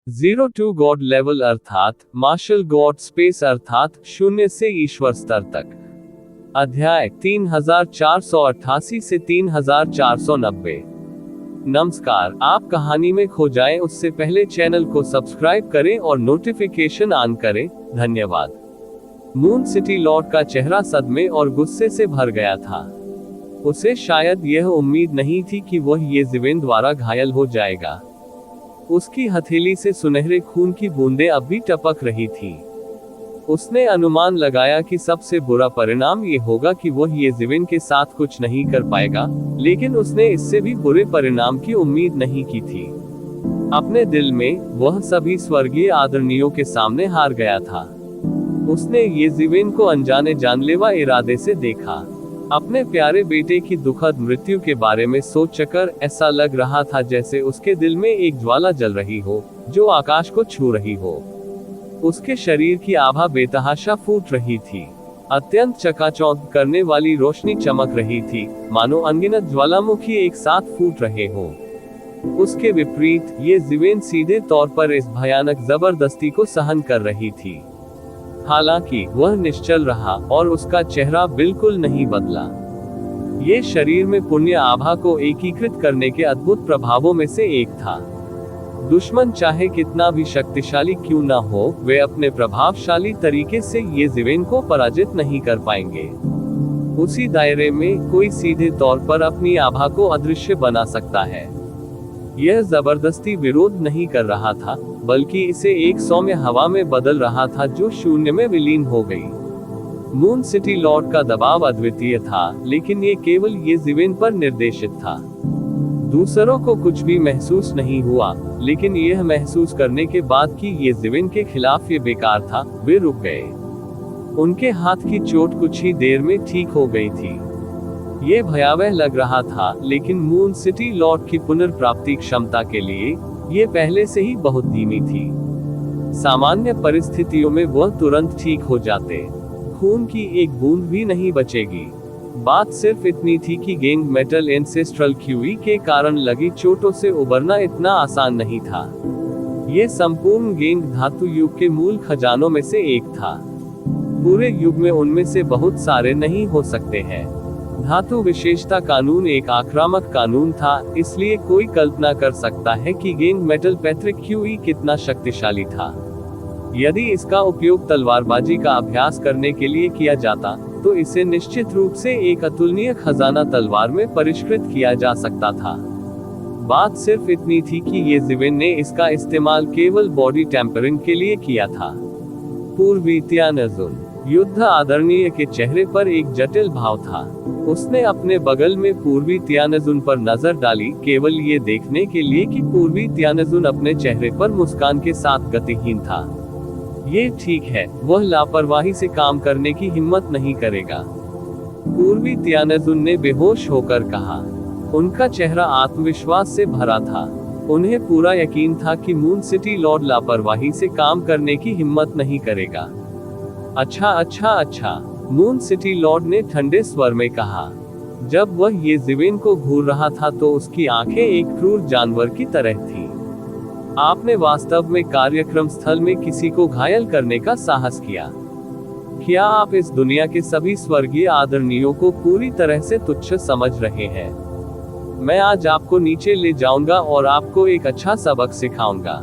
Zero to God level अर्थात martial God space अर्थात शून्य से ईश्वर स्तर तक। अध्याय 3488 से 3490। नमस्कार, आप कहानी में खो जाएं उससे पहले चैनल को सब्सक्राइब करें और नोटिफिकेशन ऑन करें। धन्यवाद। मून सिटी लॉर्ड का चेहरा सदमे और गुस्से से भर गया था। उसे शायद यह उम्मीद नहीं थी कि वह येज़ेविन द्वारा घायल हो जाएगा। उसकी हथेली से सुनहरे खून की बूंदें अब भी टपक रही थी। उसने अनुमान लगाया कि सबसे बुरा परिणाम ये होगा कि वह येज़ेविन के साथ कुछ नहीं कर पाएगा, लेकिन उसने इससे भी बुरे परिणाम की उम्मीद नहीं की थी। अपने दिल में वह सभी स्वर्गीय आदरणीयों के सामने हार गया था। उसने येज़ेविन को अनजाने जानलेवा इरादे से देखा। अपने प्यारे बेटे की दुखद मृत्यु के बारे में सोचकर ऐसा लग रहा था जैसे उसके दिल में एक ज्वाला जल रही हो, जो आकाश को छू रही हो। उसके शरीर की आभा बेतहाशा फूट रही थी। अत्यंत चकाचौंध करने वाली रोशनी चमक रही थी, मानो अनगिनत ज्वालामुखी एक साथ फूट रहे हो। उसके विपरीत येज़ेविन सीधे तौर पर इस भयानक जबरदस्ती को सहन कर रही थी। हालांकि वह निश्चल रहा और उसका चेहरा बिल्कुल नहीं बदला। ये शरीर में पुण्य आभा को एकीकृत करने के अद्भुत प्रभावों में से एक था। दुश्मन चाहे कितना भी शक्तिशाली क्यों न हो, वे अपने प्रभावशाली तरीके से येज़ेविन को पराजित नहीं कर पाएंगे। उसी दायरे में कोई सीधे तौर पर अपनी आभा को अदृश्य बना सकता है। यह जबरदस्ती विरोध नहीं कर रहा था, बल्कि इसे एक सौम्य हवा में बदल रहा था जो शून्य में विलीन हो गई। मून सिटी लॉर्ड का दबाव अद्वितीय था, लेकिन ये केवल येज़ेविन पर निर्देशित था। दूसरों को कुछ भी महसूस नहीं हुआ, लेकिन यह महसूस करने के बाद कि येज़ेविन के खिलाफ ये बेकार था, वे रुक गए। उनके हाथ की चोट कुछ ही देर में ठीक हो गई थी। ये भयावह लग रहा था, लेकिन मून सिटी लॉर्ड की पुनर्प्राप्ति क्षमता के लिए ये पहले से ही बहुत धीमी थी। सामान्य परिस्थितियों में वह तुरंत ठीक हो जाते। खून की एक बूंद भी नहीं बचेगी। बात सिर्फ इतनी थी कि गेंग मेटल एंसेस्ट्रल क्यूई के कारण लगी चोटों से उबरना इतना आसान नहीं था। ये संपूर्ण गेंग धातु युग के मूल खजानों में से एक था। पूरे युग में उनमें से बहुत सारे नहीं हो सकते हैं। धातु विशेषता कानून एक आक्रामक कानून था, इसलिए कोई कल्पना कर सकता है कि गेंग मेटल पैट्रिक क्यूई कितना शक्तिशाली था। यदि इसका उपयोग तलवारबाजी का अभ्यास करने के लिए किया जाता, तो इसे निश्चित रूप से एक अतुलनीय खजाना तलवार में परिष्कृत किया जा सकता था। बात सिर्फ इतनी थी कि येज़ेविन ने इसका इस्तेमाल केवल बॉडी टेम्परिंग के लिए किया था। पूर्वी त्यानजुन युद्ध आदरणीय के चेहरे पर एक जटिल भाव था। उसने अपने बगल में पूर्वी त्यानजुन पर नजर डाली, केवल ये देखने के लिए कि पूर्वी त्यानजुन अपने चेहरे पर मुस्कान के साथ गतिहीन था। ये ठीक है, वह लापरवाही से काम करने की हिम्मत नहीं करेगा, पूर्वी त्यानजुन ने बेहोश होकर कहा। उनका चेहरा आत्मविश्वास से भरा था। उन्हें पूरा यकीन था कि मून सिटी लॉर्ड लापरवाही से काम करने की हिम्मत नहीं करेगा। अच्छा, मून सिटी लॉर्ड ने ठंडे स्वर में कहा। जब वह येज़ेविन को घूर रहा था तो उसकी आंखें एक क्रूर जानवर की तरह थी। आपने वास्तव में कार्यक्रम स्थल में किसी को घायल करने का साहस किया। क्या आप इस दुनिया के सभी स्वर्गीय आदरणीयों को पूरी तरह से तुच्छ समझ रहे हैं? मैं आज आपको नीचे ले जाऊंगा और आपको एक अच्छा सबक सिखाऊंगा।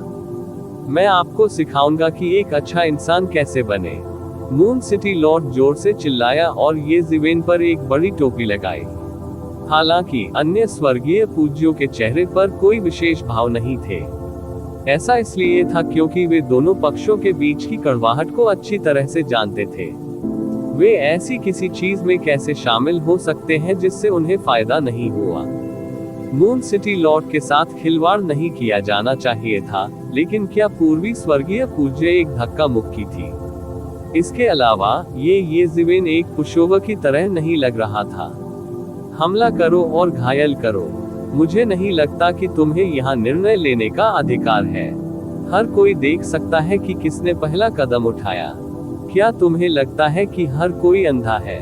मैं आपको सिखाऊंगा कि एक अच्छा इंसान कैसे बने। मून सिटी लॉर्ड जोर से चिल्लाया और येज़ेविन पर एक बड़ी टोपी लगाई। हालांकि अन्य स्वर्गीय पूज्यों के चेहरे पर कोई विशेष भाव नहीं थे। ऐसा इसलिए था क्योंकि वे दोनों पक्षों के बीच की कड़वाहट को अच्छी तरह से जानते थे। वे ऐसी किसी चीज में कैसे शामिल हो सकते हैं जिससे उन्हें फायदा नहीं हुआ। मून सिटी लॉर्ड के साथ खिलवाड़ नहीं किया जाना चाहिए था, लेकिन क्या पूर्वी स्वर्गीय पूज्य एक धक्का मुक्की थी? इसके अलावा ये येज़ेविन एक पुशोवा की तरह नहीं लग रहा था। हमला करो और घायल करो। मुझे नहीं लगता कि तुम्हें यहाँ निर्णय लेने का अधिकार है। हर कोई देख सकता है कि किसने पहला कदम उठाया। क्या तुम्हें लगता है कि हर कोई अंधा है?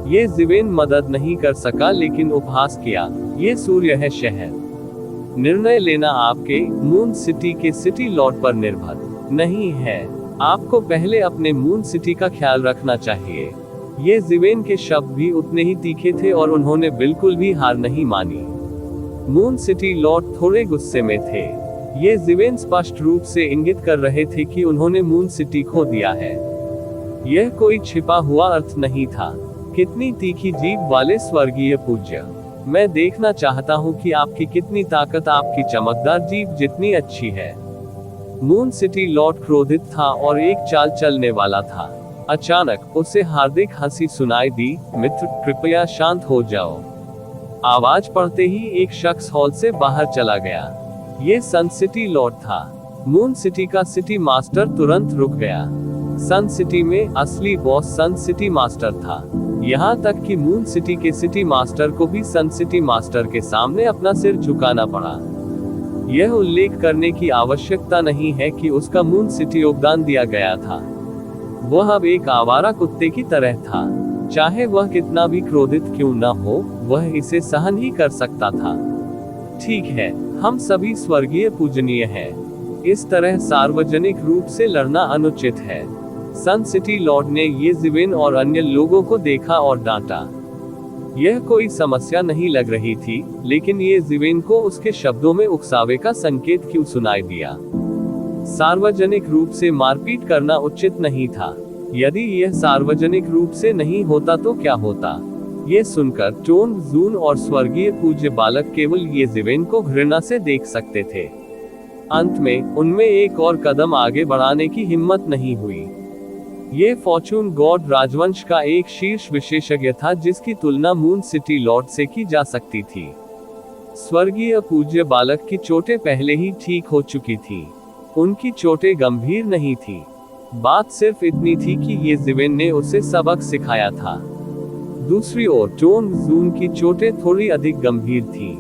येज़ेविन मदद नहीं कर सका, लेकिन उपहास किया। ये सूर्य है शहर। निर्णय लेना आपके मून सिटी के सिटी लॉर्ड पर निर्भर नहीं है। आपको पहले अपने मून सिटी का ख्याल रखना चाहिए। ये ज़िवेन के शब्द भी उतने ही तीखे थे और उन्होंने बिल्कुल भी हार नहीं मानी। मून सिटी लॉर्ड थोड़े गुस्से में थे। ये ज़िवेन स्पष्ट रूप से इंगित कर रहे थे कि उन्होंने मून सिटी खो दिया है। यह कोई छिपा हुआ अर्थ नहीं था। कितनी तीखी जीभ वाले स्वर्गीय पूज्य, मैं देखना चाहता हूँ कि आपकी कितनी ताकत आपकी चमकदार जीभ जितनी अच्छी है। मून सिटी लॉर्ड क्रोधित था और एक चाल चलने वाला था। अचानक उसे हार्दिक हंसी सुनाई दी। मित्र, कृपया शांत हो जाओ। आवाज पड़ते ही एक शख्स हॉल से बाहर चला गया। ये सन सिटी लॉर्ड था। मून सिटी का सिटी मास्टर तुरंत रुक गया। सन सिटी में असली बॉस सन सिटी मास्टर था। यहाँ तक कि मून सिटी के सिटी मास्टर को भी सन सिटी मास्टर के सामने अपना सिर झुकाना पड़ा। यह उल्लेख करने की आवश्यकता नहीं है कि उसका मून सिटी योगदान दिया गया था। वह अब एक आवारा कुत्ते की तरह था। चाहे वह कितना भी क्रोधित क्यों न हो, वह इसे सहन ही कर सकता था। ठीक है, हम सभी स्वर्गीय पूजनीय हैं। इस तरह सार्वजनिक रूप से लड़ना अनुचित है। सन सिटी लॉर्ड ने ये ज़िवेन और अन्य लोगों को देखा और डांटा। यह कोई समस्या नहीं लग रही थी, लेकिन ये ज़िवेन को उसके शब्दों में उकसावे का संकेत क्यों सुनाई दिया। सार्वजनिक रूप से मारपीट करना उचित नहीं था। यदि यह सार्वजनिक रूप से नहीं होता तो क्या होता। ये सुनकर टोन जून और स्वर्गीय पूज्य बालक केवल ये ज़िवेन को घृणा से देख सकते थे। अंत में उनमें एक और कदम आगे बढ़ाने की हिम्मत नहीं हुई। ये फॉर्चून गॉड राजवंश का एक शीर्ष विशेषज्ञ था जिसकी तुलना मून सिटी लॉर्ड से की जा सकती थी। स्वर्गीय पूज्य बालक की चोटें पहले ही ठीक हो चुकी थी। उनकी चोटें गंभीर नहीं थी। बात सिर्फ इतनी थी कि ये ज़िवेन ने उसे सबक सिखाया था। दूसरी ओर टोन जून की चोटें थोड़ी अधिक गंभीर थी।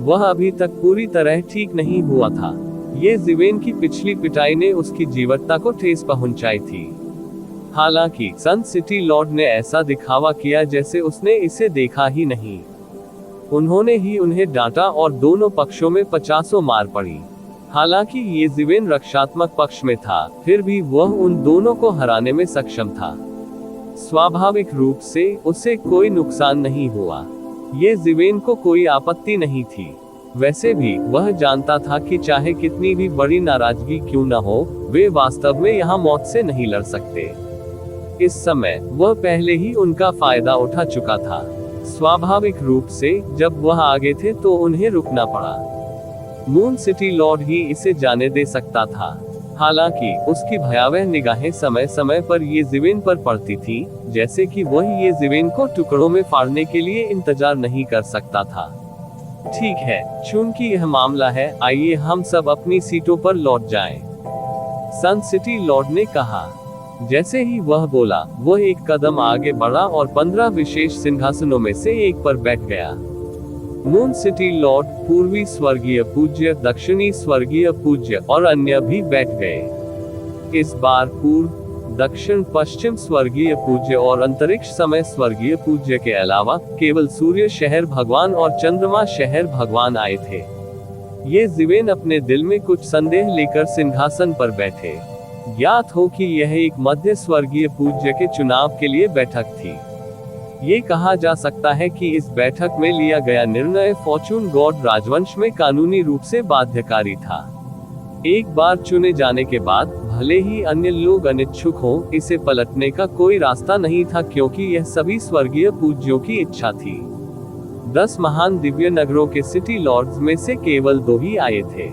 वह अभी तक पूरी तरह ठीक नहीं हुआ था। ये ज़िवेन की पिछली पिटाई ने उसकी जीवटता को ठेस पहुंचाई थी। हालांकि सन सिटी लॉर्ड ने ऐसा दिखावा किया जैसे उसने इसे देखा ही नहीं। उन्होंने ही उन्हें डांटा और दोनों पक्षों में 50 मार पड़ी। हालांकि ये ज़िवेन रक्षात्मक पक्ष में था, फिर भी वह उन दोनों को हराने में सक्षम था। स्वाभाविक रूप से उसे कोई नुकसान नहीं हुआ। ये ज़िवेन को कोई आपत्ति नहीं थी। वैसे भी वह जानता था कि चाहे कितनी भी बड़ी नाराजगी क्यों न हो, वे वास्तव में यहाँ मौत से नहीं लड़ सकते। इस समय वह पहले ही उनका फायदा उठा चुका था। स्वाभाविक रूप से जब वह आगे थे तो उन्हें रुकना पड़ा। मून सिटी लॉर्ड ही इसे जाने दे सकता था। हालांकि उसकी भयावह निगाहें समय समय पर ये ज़िवेन पर पड़ती थी, जैसे कि वह ये ज़िवेन को टुकड़ों में फाड़ने के लिए इंतजार नहीं कर सकता था। ठीक है, चूंकि यह मामला है, आइए हम सब अपनी सीटों पर लौट जाएं। सन सिटी लॉर्ड ने कहा। जैसे ही वह बोला, वह एक कदम आगे बढ़ा और 15 विशेष सिंहासनों में से एक पर बैठ गया। मून सिटी लॉर्ड, पूर्वी स्वर्गीय पूज्य, दक्षिणी स्वर्गीय पूज्य और अन्य भी बैठ गए। इस बार पूर्व, दक्षिण, पश्चिम स्वर्गीय पूज्य और अंतरिक्ष समय स्वर्गीय पूज्य के अलावा केवल सूर्य शहर भगवान और चंद्रमा शहर भगवान आए थे। ये ज़िवेन अपने दिल में कुछ संदेह लेकर सिंहासन पर बैठे। ज्ञात हो कि यह एक मध्य स्वर्गीय पूज्य के चुनाव के लिए बैठक थी। ये कहा जा सकता है कि इस बैठक में लिया गया निर्णय फॉर्चून गॉड राजवंश में कानूनी रूप से बाध्यकारी था। एक बार चुने जाने के बाद, भले ही अन्य लोग अनिच्छुक हों, इसे पलटने का कोई रास्ता नहीं था, क्योंकि यह सभी स्वर्गीय पूज्यों की इच्छा थी। 10 महान दिव्य नगरों के सिटी लॉर्ड्स में से केवल 2 ही आए थे।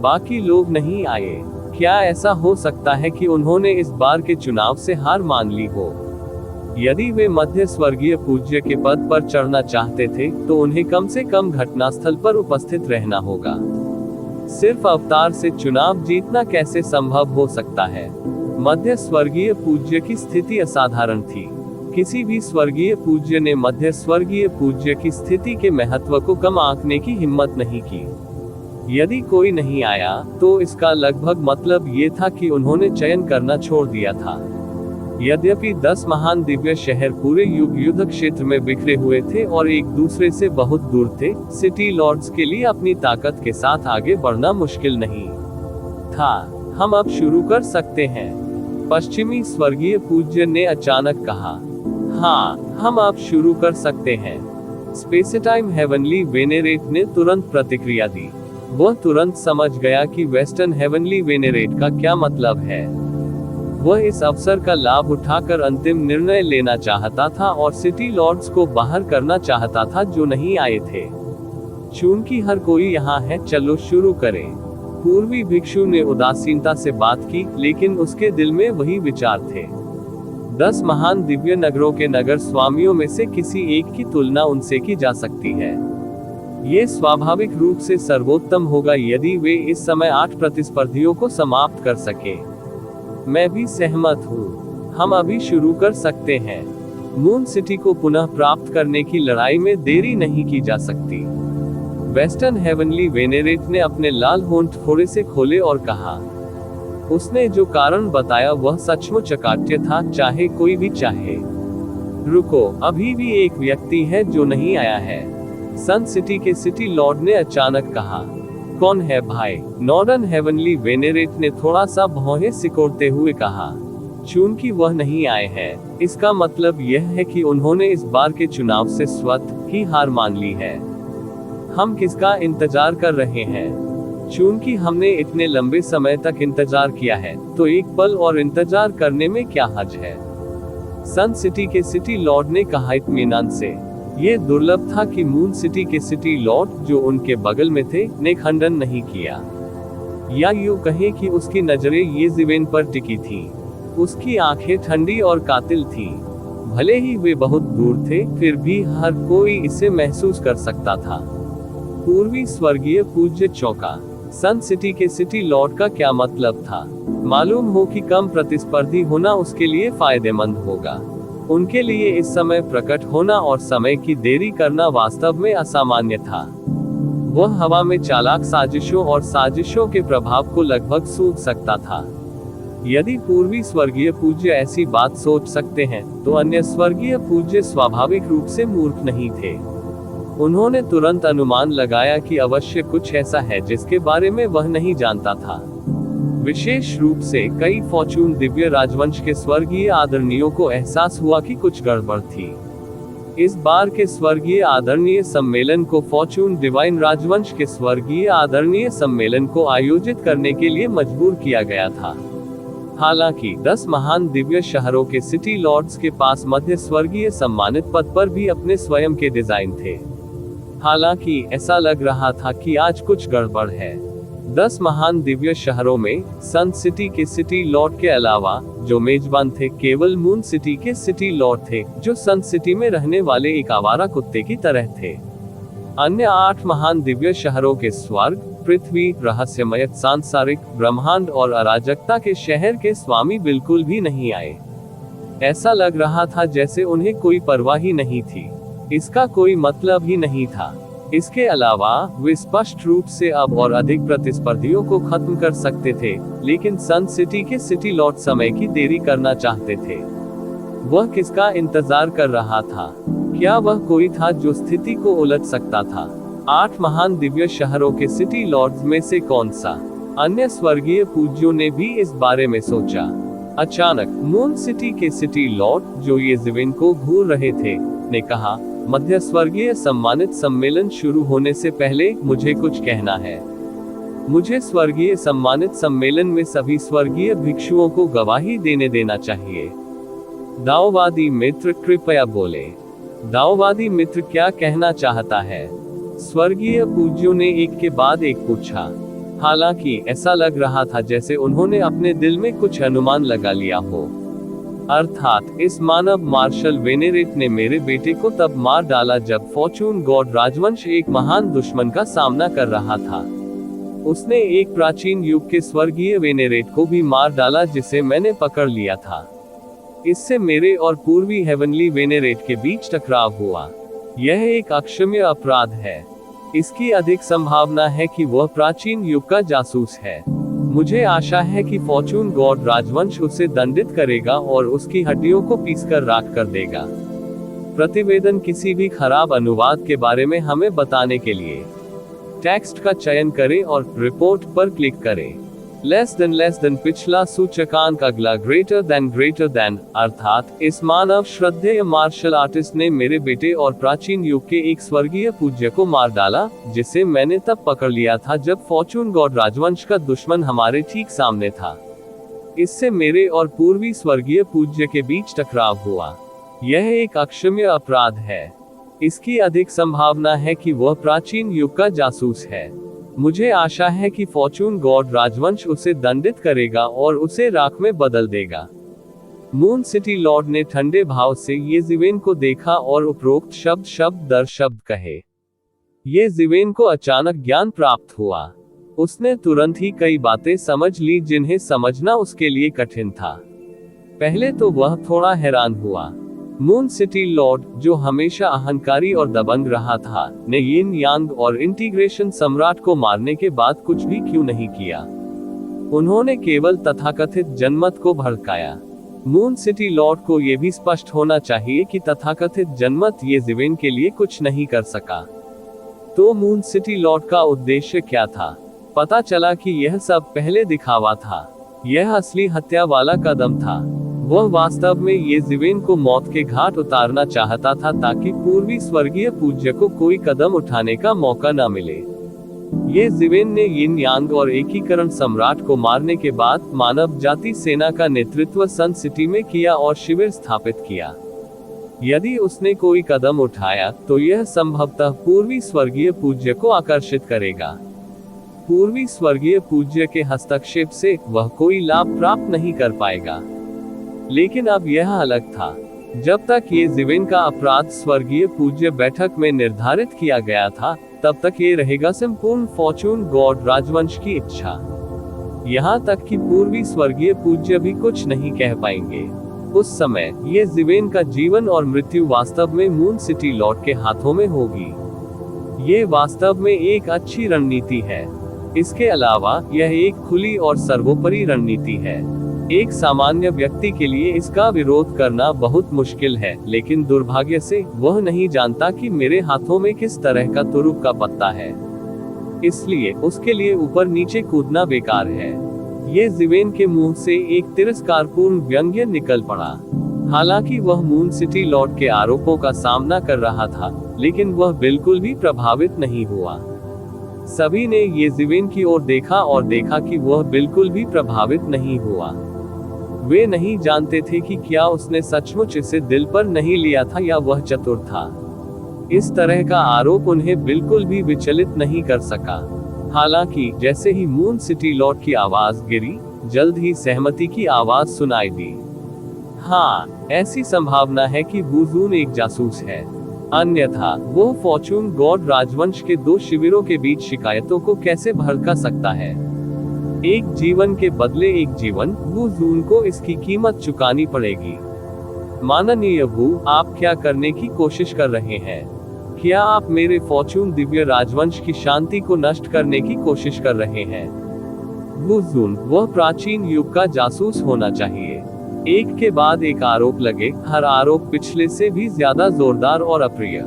बाकी लोग नहीं आए। क्या ऐसा हो सकता है कि उन्होंने इस बार के चुनाव से हार मान ली हो? यदि वे मध्य स्वर्गीय पूज्य के पद पर चढ़ना चाहते थे, तो उन्हें कम से कम घटनास्थल पर उपस्थित रहना होगा। सिर्फ अवतार से चुनाव जीतना कैसे संभव हो सकता है? मध्य स्वर्गीय पूज्य की स्थिति असाधारण थी। किसी भी स्वर्गीय पूज्य ने मध्य स्वर्गीय पूज्य की स्थिति के महत्व को कम आंकने की हिम्मत नहीं की। यदि कोई नहीं आया, तो इसका लगभग मतलब ये था कि उन्होंने चयन करना छोड़ दिया था। यद्यपि 10 महान दिव्य शहर पूरे युद्ध क्षेत्र में बिखरे हुए थे और एक दूसरे से बहुत दूर थे, सिटी लॉर्ड्स के लिए अपनी ताकत के साथ आगे बढ़ना मुश्किल नहीं था। हम अब शुरू कर सकते हैं, पश्चिमी स्वर्गीय पूज्य ने अचानक कहा। हाँ, हम अब शुरू कर सकते हैं, स्पेसटाइम हेवनली वेनेरेट ने तुरंत प्रतिक्रिया दी। वह तुरंत समझ गया कि वेस्टर्न हेवनली वेनेरेट का क्या मतलब है। वह इस अवसर का लाभ उठाकर अंतिम निर्णय लेना चाहता था और सिटी लॉर्ड्स को बाहर करना चाहता था जो नहीं आए थे। चूंकि हर कोई यहाँ है, चलो शुरू करें। पूर्वी भिक्षु ने उदासीनता से बात की, लेकिन उसके दिल में वही विचार थे। 10 महान दिव्य नगरों के नगर स्वामियों में से किसी एक की तुलना उनसे की जा सकती है। ये स्वाभाविक रूप से सर्वोत्तम होगा यदि वे इस समय 8 प्रतिस्पर्धियों को समाप्त कर सके। मैं भी सहमत हूँ। हम अभी शुरू कर सकते हैं। मून सिटी को पुनः प्राप्त करने की लड़ाई में देरी नहीं की जा सकती। वेस्टर्न हेवनली वेनेरेट ने अपने लाल होंठ थोड़े से खोले और कहा। उसने जो कारण बताया वह सचमुच अकाट्य था, चाहे कोई भी चाहे। रुको, अभी भी एक व्यक्ति है जो नहीं आया है, सन सिटी के सिटी लॉर्ड ने अचानक कहा। कौन है भाई? नॉर्डर्न हेवनली वेनेरेट ने थोड़ा सा भौहें सिकोड़ते हुए कहा। चूंकि वह नहीं आए हैं, इसका मतलब यह है कि उन्होंने इस बार के चुनाव से स्वतः ही हार मान ली है। हम किसका इंतजार कर रहे हैं? चूंकि हमने इतने लंबे समय तक इंतजार किया है, तो एक पल और इंतजार करने में क्या हर्ज है? सन सिटी के सिटी लॉर्ड ने कहा इत्मीनान से। ये दुर्लभ था कि मून सिटी के सिटी लॉर्ड, जो उनके बगल में थे, ने खंडन नहीं किया। या यूं कहें कि उसकी नजरें ये ज़िवेन पर टिकी थीं। उसकी आंखें ठंडी और कातिल थीं। भले ही वे बहुत दूर थे, फिर भी हर कोई इसे महसूस कर सकता था। पूर्वी स्वर्गीय पूज्य चौका। सन सिटी के सिटी लॉर्ड का क्या मतलब था? मालूम हो कि कम प्रतिस्पर्धी होना उसके लिए फायदेमंद होगा। उनके लिए इस समय प्रकट होना और समय की देरी करना वास्तव में असामान्य था। वह हवा में चालाक साजिशों और साजिशों के प्रभाव को लगभग सूझ सकता था। यदि पूर्वी स्वर्गीय पूज्य ऐसी बात सोच सकते हैं, तो अन्य स्वर्गीय पूज्य स्वाभाविक रूप से मूर्ख नहीं थे। उन्होंने तुरंत अनुमान लगाया कि अवश्य कुछ ऐसा है जिसके बारे में वह नहीं जानता था। विशेष रूप से कई फॉर्चून दिव्य राजवंश के स्वर्गीय आदरणीयों को एहसास हुआ कि कुछ गड़बड़ थी। इस बार के स्वर्गीय आदरणीय सम्मेलन को फॉर्चून डिवाइन राजवंश के स्वर्गीय आदरणीय सम्मेलन को आयोजित करने के लिए मजबूर किया गया था। हालांकि 10 महान दिव्य शहरों के सिटी लॉर्ड्स के पास मध्य स्वर्गीय सम्मानित पद पर भी अपने स्वयं के डिजाइन थे। हालांकि ऐसा लग रहा था कि आज कुछ गड़बड़ है। 10 महान दिव्य शहरों में सन सिटी के सिटी लॉर्ड के अलावा जो मेजबान थे, केवल मून सिटी के सिटी लॉर्ड थे, जो सन सिटी में रहने वाले एक आवारा कुत्ते की तरह थे। अन्य 8 महान दिव्य शहरों के स्वर्ग, पृथ्वी, रहस्यमय, सांसारिक, ब्रह्मांड और अराजकता के शहर के स्वामी बिल्कुल भी नहीं आए। ऐसा लग रहा था जैसे उन्हें कोई परवाह ही नहीं थी। इसका कोई मतलब ही नहीं था। इसके अलावा वे स्पष्ट रूप से अब और अधिक प्रतिस्पर्धियों को खत्म कर सकते थे, लेकिन सन सिटी के सिटी लॉर्ड समय की देरी करना चाहते थे। वह किसका इंतजार कर रहा था? क्या वह कोई था जो स्थिति को उलट सकता था? 8 महान दिव्य शहरों के सिटी लॉर्ड्स में से कौन सा? अन्य स्वर्गीय पूज्यों ने भी इस बारे में सोचा। अचानक मून सिटी के सिटी लॉर्ड, जो ये ज़िवेन को घूर रहे थे, ने कहा, मध्य स्वर्गीय सम्मानित सम्मेलन शुरू होने से पहले मुझे कुछ कहना है। मुझे स्वर्गीय सम्मानित सम्मेलन में सभी स्वर्गीय भिक्षुओं को गवाही देना चाहिए। दाओवादी मित्र कृपया बोले। दाओवादी मित्र क्या कहना चाहता है? स्वर्गीय पूज्यों ने एक के बाद एक पूछा। हालांकि ऐसा लग रहा था जैसे उन्होंने अपने दिल में कुछ अनुमान लगा लिया हो। अर्थात इस मानव मार्शल वेनेरेट ने मेरे बेटे को तब मार डाला जब फॉर्चून गॉड राजवंश एक महान दुश्मन का सामना कर रहा था। उसने एक प्राचीन युग के स्वर्गीय वेनेरेट को भी मार डाला जिसे मैंने पकड़ लिया था। इससे मेरे और पूर्वी हेवनली वेनेरेट के बीच टकराव हुआ। यह एक अक्षम्य अपराध है। इसकी अधिक संभावना है कि वह प्राचीन युग का जासूस है। मुझे आशा है कि फॉर्चून गॉड राजवंश उसे दंडित करेगा और उसकी हड्डियों को पीसकर राख कर देगा। प्रतिवेदन किसी भी खराब अनुवाद के बारे में हमें बताने के लिए टेक्स्ट का चयन करें और रिपोर्ट पर क्लिक करें। लेस देन पिछला सूचकांक अगला ग्रेटर देन अर्थात इस मानव श्रद्धेय मार्शल आर्टिस्ट ने मेरे बेटे और प्राचीन युग के एक स्वर्गीय पूज्य को मार डाला, जिसे मैंने तब पकड़ लिया था जब फॉर्चून गॉड राजवंश का दुश्मन हमारे ठीक सामने था। इससे मेरे और पूर्वी स्वर्गीय पूज्य के बीच टकराव हुआ। यह एक अक्षम्य अपराध है। इसकी अधिक संभावना है कि वह प्राचीन युग का जासूस है। मुझे आशा है कि फॉर्चून गॉड राजवंश उसे दंडित करेगा और उसे राख में बदल देगा। मून सिटी लॉर्ड ने ठंडे भाव से येजिवेन को देखा और उपरोक्त शब्द दर शब्द कहे। येजिवेन को अचानक ज्ञान प्राप्त हुआ। उसने तुरंत ही कई बातें समझ ली जिन्हें समझना उसके लिए कठिन था। पहले तो वह थोड़ा हैरान हुआ। मून सिटी लॉर्ड, जो हमेशा अहंकारी और दबंग रहा था, ने यिन यांग और इंटीग्रेशन सम्राट को मारने के बाद कुछ भी क्यों नहीं किया। उन्होंने केवल तथाकथित जनमत को भड़काया। मून सिटी लॉर्ड को यह भी स्पष्ट होना चाहिए कि तथाकथित जनमत येजिवेन के लिए कुछ नहीं कर सका। तो मून सिटी लॉर्ड का उद्देश्य क्या था? पता चला कि यह सब पहले दिखावा था। यह असली हत्या वाला कदम था। वह वास्तव में येजिवेन को मौत के घाट उतारना चाहता था ताकि पूर्वी स्वर्गीय पूज्य को कोई कदम उठाने का मौका न मिले। येजिवेन ने यिन यांग और एकीकरण सम्राट को मारने के बाद मानव जाति सेना का नेतृत्व सन सिटी में किया और शिविर स्थापित किया। यदि उसने कोई कदम उठाया तो यह संभवतः पूर्वी स्वर्गीय पूज्य को आकर्षित करेगा। पूर्वी स्वर्गीय पूज्य के हस्तक्षेप से वह कोई लाभ प्राप्त नहीं कर पाएगा। लेकिन अब यह अलग था। जब तक येजिवेन का अपराध स्वर्गीय पूज्य बैठक में निर्धारित किया गया था, तब तक ये रहेगा संपूर्ण फॉर्चून गॉड राजवंश की इच्छा। यहाँ तक कि पूर्वी स्वर्गीय पूज्य भी कुछ नहीं कह पाएंगे। उस समय येजिवेन का जीवन और मृत्यु वास्तव में मून सिटी लॉर्ड के हाथों में होगी। ये वास्तव में एक अच्छी रणनीति है। इसके अलावा यह एक खुली और सर्वोपरि रणनीति है। एक सामान्य व्यक्ति के लिए इसका विरोध करना बहुत मुश्किल है, लेकिन दुर्भाग्य से वह नहीं जानता कि मेरे हाथों में किस तरह का तुरुप का पत्ता है। इसलिए उसके लिए ऊपर नीचे कूदना बेकार है। येजिवेन के मुंह से एक तिरस्कारपूर्ण व्यंग्य निकल पड़ा। हालांकि वह मून सिटी लॉर्ड के आरोपों का सामना कर रहा था, लेकिन वह बिल्कुल भी प्रभावित नहीं हुआ। सभी ने येजिवेन की ओर देखा और देखा कि वह बिल्कुल भी प्रभावित नहीं हुआ। वे नहीं जानते थे कि क्या उसने सचमुच इसे दिल पर नहीं लिया था या वह चतुर था। इस तरह का आरोप उन्हें बिल्कुल भी विचलित नहीं कर सका। हालांकि जैसे ही मून सिटी लॉर्ड की आवाज गिरी, जल्द ही सहमति की आवाज सुनाई दी। हाँ, ऐसी संभावना है कि वू जून एक जासूस है, अन्यथा वो फॉर्चून गॉड राजवंश के दो शिविरों के बीच शिकायतों को कैसे भड़का सकता है। एक जीवन के बदले एक जीवन, वू जून को इसकी कीमत चुकानी पड़ेगी। माननीय वू, आप क्या करने की कोशिश कर रहे हैं? क्या आप मेरे फॉर्चून दिव्य राजवंश की शांति को नष्ट करने की कोशिश कर रहे हैं? वू जून, वह प्राचीन युग का जासूस होना चाहिए। एक के बाद एक आरोप लगे, हर आरोप पिछले से भी ज्यादा जोरदार और अप्रिय।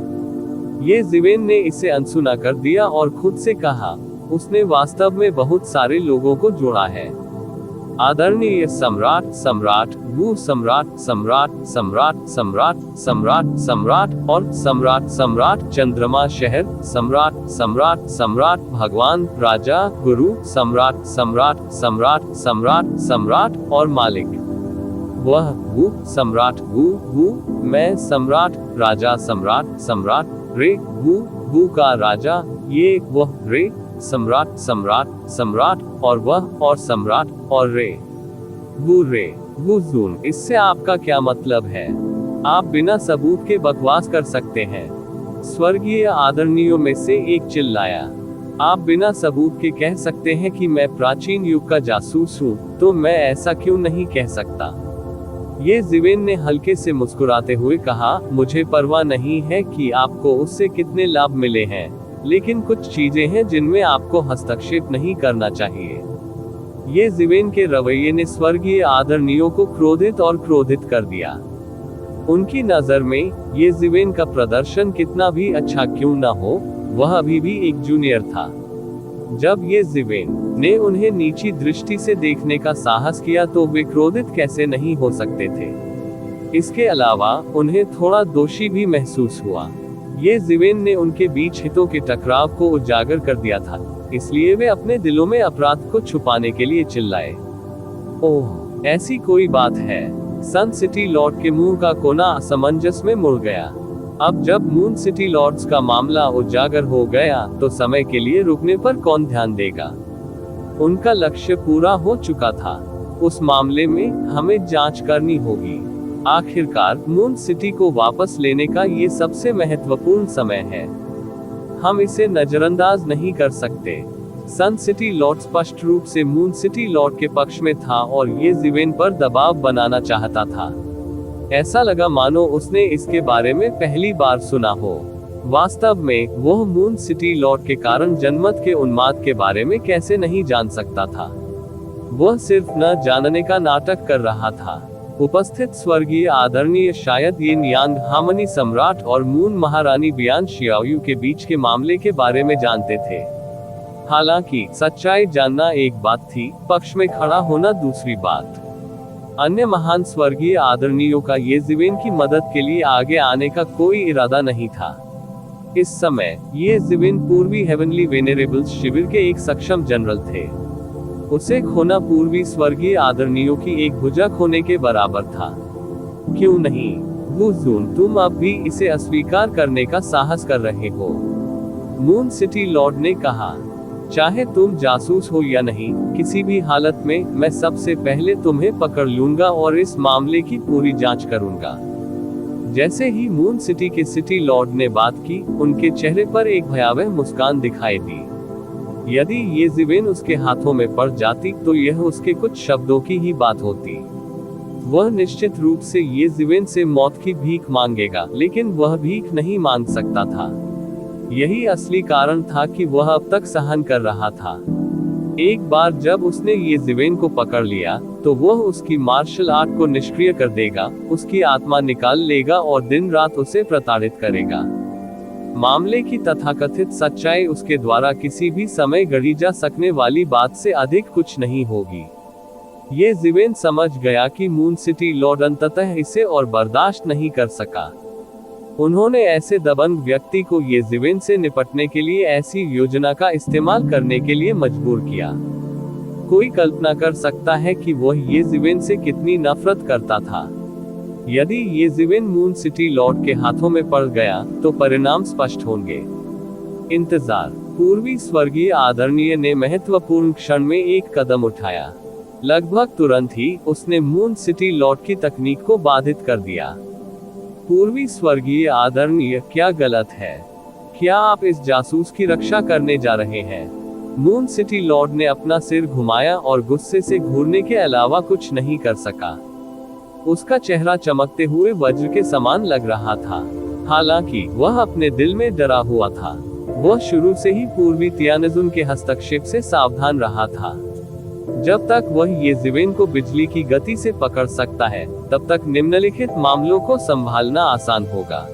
येजिवेन ने इसे अनसुना कर दिया और खुद से कहा, उसने वास्तव में बहुत सारे लोगों को जोड़ा है। आदरणीय सम्राट, सम्राट, वू सम्राट, सम्राट, सम्राट, सम्राट, सम्राट, सम्राट और सम्राट, सम्राट, चंद्रमा शहर, सम्राट, सम्राट, सम्राट, भगवान, राजा, गुरु, सम्राट, सम्राट, सम्राट, सम्राट, सम्राट और मालिक। वह वू सम्राट, वू मैं सम्राट, राजा, सम्राट, सम्राट, रे, वू का राजा, ये वह रे, सम्राट, सम्राट, सम्राट और वह और सम्राट और रे, वू जून। इससे आपका क्या मतलब है? आप बिना सबूत के बकवास कर सकते हैं। स्वर्गीय आदरणीयों में से एक चिल्लाया। आप बिना सबूत के कह सकते हैं कि मैं प्राचीन युग का जासूस हूँ, तो मैं ऐसा क्यों नहीं कह सकता? येजिवेन ने हल्के से मुस्कुराते हुए कहा, मुझे परवाह नहीं है कि आपको उससे कितने लाभ मिले हैं, लेकिन कुछ चीजें हैं जिनमें आपको हस्तक्षेप नहीं करना चाहिए। ये जीवेन के रवैये ने स्वर्गीय आदरणीयों को क्रोधित और क्रोधित कर दिया। उनकी नजर में ये जीवेन का प्रदर्शन कितना भी अच्छा क्यों न हो, वह अभी भी एक जूनियर था। जब ये जीवेन ने उन्हें नीची दृष्टि से देखने का साहस किया तो वे क्रोधित कैसे नहीं हो सकते थे। इसके अलावा उन्हें थोड़ा दोषी भी महसूस हुआ। ये जीवेन ने उनके बीच हितों के टकराव को उजागर कर दिया था, इसलिए वे अपने दिलों में अपराध को छुपाने के लिए चिल्लाए। ओह, ऐसी कोई बात है। सन सिटी लॉर्ड के मुंह का कोना असमंजस में मुड़ गया। अब जब मून सिटी लॉर्ड्स का मामला उजागर हो गया तो समय के लिए रुकने पर कौन ध्यान देगा। उनका लक्ष्य पूरा हो चुका था। उस मामले में हमें जांच करनी होगी। आखिरकार मून सिटी को वापस लेने का ये सबसे महत्वपूर्ण समय है। हम इसे नजरअंदाज नहीं कर सकते। सन सिटी लॉर्ड स्पष्ट रूप से मून सिटी लॉर्ड के पक्ष में था और ये जीवेन पर दबाव बनाना चाहता था। ऐसा लगा मानो उसने इसके बारे में पहली बार सुना हो। वास्तव में वह मून सिटी लॉर्ड के कारण जनमत के उन्माद के बारे में कैसे नहीं जान सकता था। वह सिर्फ न जानने का नाटक कर रहा था। उपस्थित स्वर्गीय आदरणीय शायद ये नियांग हामनी सम्राट और मून महारानी बियान शियाओयू के बीच के मामले के बारे में जानते थे। हालांकि सच्चाई जानना एक बात थी, पक्ष में खड़ा होना दूसरी बात। अन्य महान स्वर्गीय आदरणीयों का ये जीवेन की मदद के लिए आगे आने का कोई इरादा नहीं था। इस समय ये जीवेन पूर्वी हेवनली वेनेरेबल्स शिविर के एक सक्षम जनरल थे। उसे खोना पूर्वी स्वर्गीय आदरणीयों की एक भुजा खोने के बराबर था। क्यों नहीं, वू जून, तुम अब भी इसे अस्वीकार करने का साहस कर रहे हो। मून सिटी लॉर्ड ने कहा, चाहे तुम जासूस हो या नहीं, किसी भी हालत में मैं सबसे पहले तुम्हें पकड़ लूंगा और इस मामले की पूरी जांच करूंगा। जैसे ही मून सिटी के सिटी लॉर्ड ने बात की, उनके चेहरे पर एक भयावह मुस्कान दिखाई दी। यदि ये जीवेन उसके हाथों में पड़ जाती तो यह उसके कुछ शब्दों की ही बात होती। वह निश्चित रूप से ये जीवेन से मौत की भीख मांगेगा, लेकिन वह भीख नहीं मांग सकता था। यही असली कारण था कि वह अब तक सहन कर रहा था। एक बार जब उसने ये जीवेन को पकड़ लिया तो वह उसकी मार्शल आर्ट को निष्क्रिय कर देगा, उसकी आत्मा निकाल लेगा और दिन रात उसे प्रताड़ित करेगा। मामले की तथाकथित सच्चाई उसके द्वारा किसी भी समय गढ़ी जा सकने वाली बात से अधिक कुछ नहीं होगी। ये जीवेन समझ गया कि मून सिटी लॉर्ड अंततः इसे और बर्दाश्त नहीं कर सका। उन्होंने ऐसे दबंग व्यक्ति को ये जीवेन से निपटने के लिए ऐसी योजना का इस्तेमाल करने के लिए मजबूर किया। कोई कल्पना कर सकता है कि वह ये जीवेन से कितनी नफरत करता था। यदि ये जीवेन मून सिटी लॉर्ड के हाथों में पड़ गया तो परिणाम स्पष्ट होंगे। इंतजार। पूर्वी स्वर्गीय आदरणीय ने महत्वपूर्ण क्षण में एक कदम उठाया। लगभग तुरंत ही उसने मून सिटी लॉर्ड की तकनीक को बाधित कर दिया। पूर्वी स्वर्गीय आदरणीय, क्या गलत है? क्या आप इस जासूस की रक्षा करने जा रहे हैं? मून सिटी लॉर्ड ने अपना सिर घुमाया और गुस्से से घूरने के अलावा कुछ नहीं कर सका। उसका चेहरा चमकते हुए वज्र के समान लग रहा था। हालांकि वह अपने दिल में डरा हुआ था। वह शुरू से ही पूर्वी तियानजुन के हस्तक्षेप से सावधान रहा था। जब तक वह ये जीवेन को बिजली की गति से पकड़ सकता है, तब तक निम्नलिखित मामलों को संभालना आसान होगा।